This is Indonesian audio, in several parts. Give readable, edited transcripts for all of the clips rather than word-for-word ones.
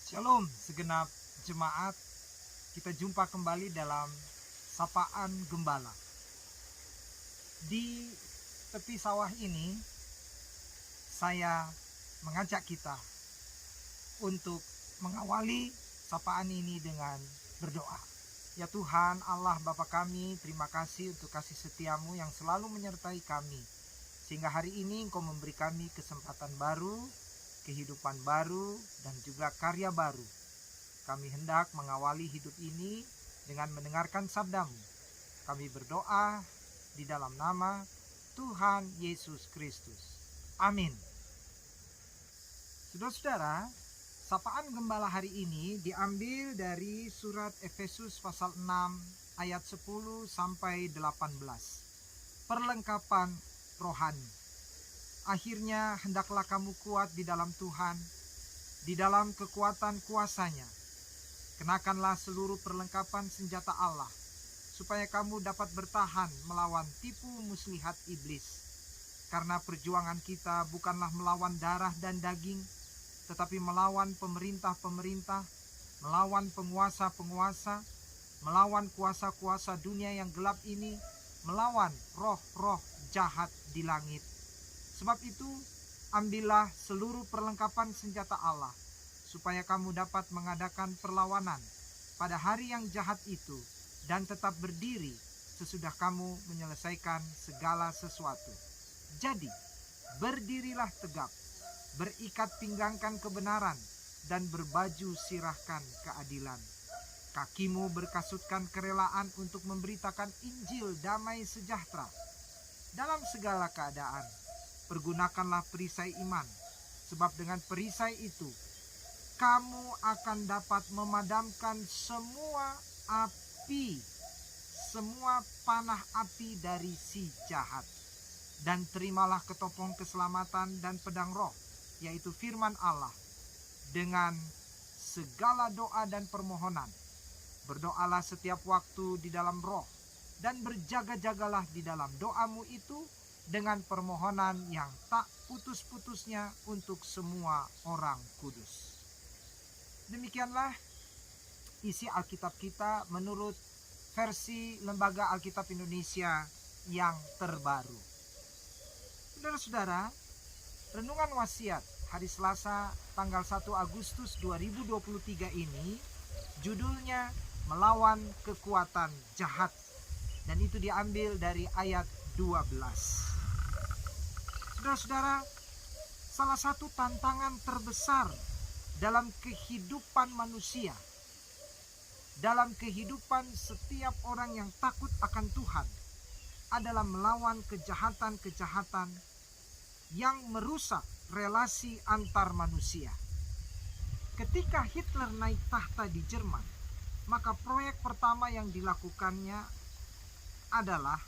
Shalom segenap jemaat, kita jumpa kembali dalam Sapaan Gembala. Di tepi sawah ini, saya mengajak kita untuk mengawali sapaan ini dengan berdoa. Ya Tuhan Allah Bapa kami, terima kasih untuk kasih setiamu yang selalu menyertai kami. Sehingga hari ini Engkau memberi kami kesempatan baru, kehidupan baru, dan juga karya baru. Kami hendak mengawali hidup ini dengan mendengarkan sabdamu. Kami berdoa di dalam nama Tuhan Yesus Kristus. Amin. Saudara-saudara, sapaan gembala hari ini diambil dari surat Efesus pasal 6 ayat 10 sampai 18. Perlengkapan rohani. Akhirnya hendaklah kamu kuat di dalam Tuhan, di dalam kekuatan kuasa-Nya. Kenakanlah seluruh perlengkapan senjata Allah, supaya kamu dapat bertahan melawan tipu muslihat iblis. Karena perjuangan kita bukanlah melawan darah dan daging, tetapi melawan pemerintah-pemerintah, melawan penguasa-penguasa, melawan kuasa-kuasa dunia yang gelap ini, melawan roh-roh jahat di langit. Sebab itu, ambillah seluruh perlengkapan senjata Allah, supaya kamu dapat mengadakan perlawanan pada hari yang jahat itu, dan tetap berdiri sesudah kamu menyelesaikan segala sesuatu. Jadi, berdirilah tegap, berikat pinggangkan kebenaran, dan berbaju sirahkan keadilan. Kakimu berkasutkan kerelaan untuk memberitakan Injil damai sejahtera. Dalam segala keadaan, pergunakanlah perisai iman, sebab dengan perisai itu kamu akan dapat memadamkan semua panah api dari si jahat. Dan terimalah ketopong keselamatan dan pedang roh, yaitu firman Allah, dengan segala doa dan permohonan. Berdoalah setiap waktu di dalam roh, dan berjaga-jagalah di dalam doamu itu dengan permohonan yang tak putus-putusnya untuk semua orang kudus. Demikianlah isi Alkitab kita menurut versi Lembaga Alkitab Indonesia yang terbaru. Saudara-saudara, renungan wasiat hari Selasa tanggal 1 Agustus 2023 ini judulnya Melawan Kekuatan Jahat, dan itu diambil dari ayat 12. Saudara-saudara, salah satu tantangan terbesar dalam kehidupan manusia, dalam kehidupan setiap orang yang takut akan Tuhan, adalah melawan kejahatan-kejahatan yang merusak relasi antar manusia. Ketika Hitler naik tahta di Jerman, maka proyek pertama yang dilakukannya adalah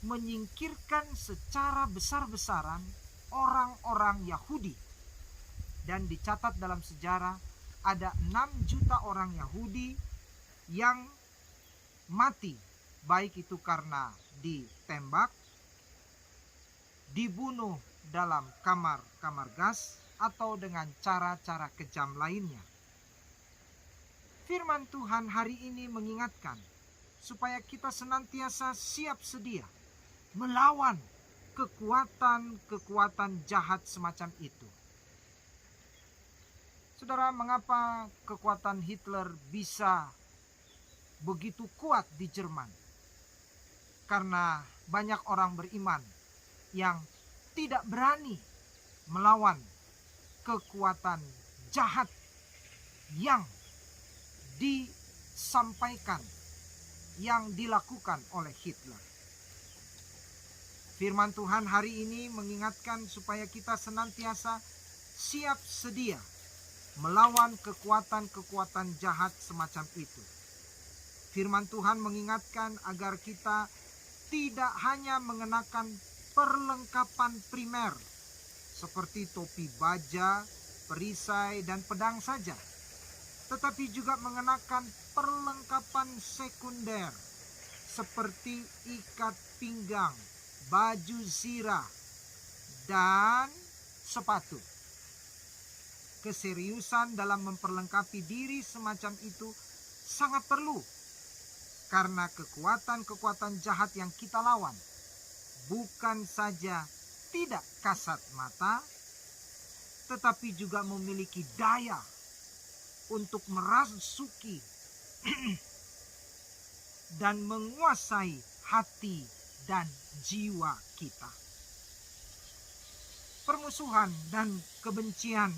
menyingkirkan secara besar-besaran orang-orang Yahudi. Dan dicatat dalam sejarah ada 6 juta orang Yahudi yang mati, baik itu karena ditembak, dibunuh dalam kamar-kamar gas, atau dengan cara-cara kejam lainnya. Firman Tuhan hari ini mengingatkan supaya kita senantiasa siap sedia melawan kekuatan-kekuatan jahat semacam itu. Saudara, mengapa kekuatan Hitler bisa begitu kuat di Jerman? Karena banyak orang beriman yang tidak berani melawan kekuatan jahat yang disampaikan, yang dilakukan oleh Hitler. Firman Tuhan hari ini mengingatkan supaya kita senantiasa siap sedia melawan kekuatan-kekuatan jahat semacam itu. Firman Tuhan mengingatkan agar kita tidak hanya mengenakan perlengkapan primer seperti topi baja, perisai, dan pedang saja, tetapi juga mengenakan perlengkapan sekunder seperti ikat pinggang, baju zirah, dan sepatu. Keseriusan dalam memperlengkapi diri semacam itu sangat perlu, karena kekuatan-kekuatan jahat yang kita lawan bukan saja tidak kasat mata, tetapi juga memiliki daya untuk merasuki dan menguasai hati dan jiwa kita. Permusuhan dan kebencian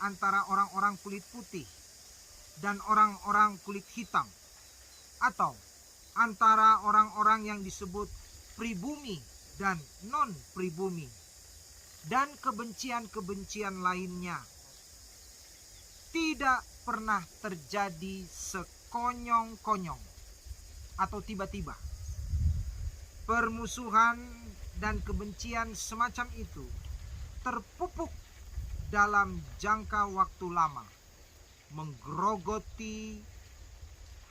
antara orang-orang kulit putih dan orang-orang kulit hitam, atau antara orang-orang yang disebut pribumi dan non-pribumi, dan kebencian-kebencian lainnya tidak pernah terjadi sekonyong-konyong atau tiba-tiba. Permusuhan dan kebencian semacam itu terpupuk dalam jangka waktu lama, menggerogoti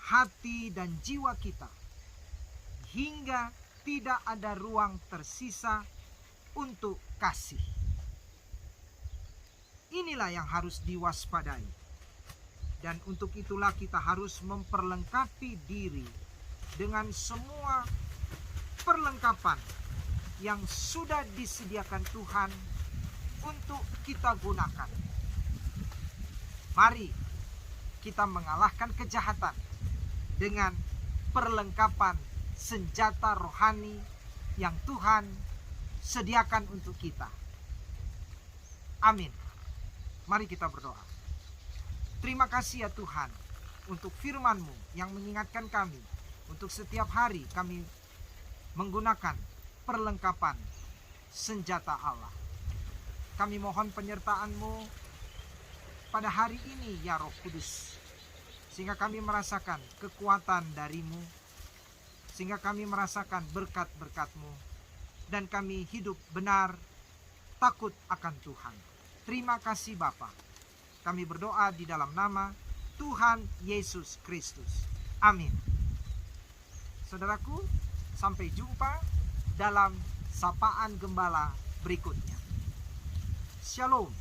hati dan jiwa kita, hingga tidak ada ruang tersisa untuk kasih. Inilah yang harus diwaspadai. Dan untuk itulah kita harus memperlengkapi diri dengan semua perlengkapan yang sudah disediakan Tuhan untuk kita gunakan. Mari kita mengalahkan kejahatan dengan perlengkapan senjata rohani yang Tuhan sediakan untuk kita. Amin. Mari kita berdoa. Terima kasih ya Tuhan untuk firman-Mu yang mengingatkan kami untuk setiap hari kami menggunakan perlengkapan senjata Allah. Kami mohon penyertaan-Mu pada hari ini ya Roh Kudus, sehingga kami merasakan kekuatan dari-Mu, sehingga kami merasakan berkat-berkat-Mu, dan kami hidup benar takut akan Tuhan. Terima kasih Bapa. Kami berdoa di dalam nama Tuhan Yesus Kristus. Amin. Saudaraku, sampai jumpa dalam sapaan gembala berikutnya. Shalom.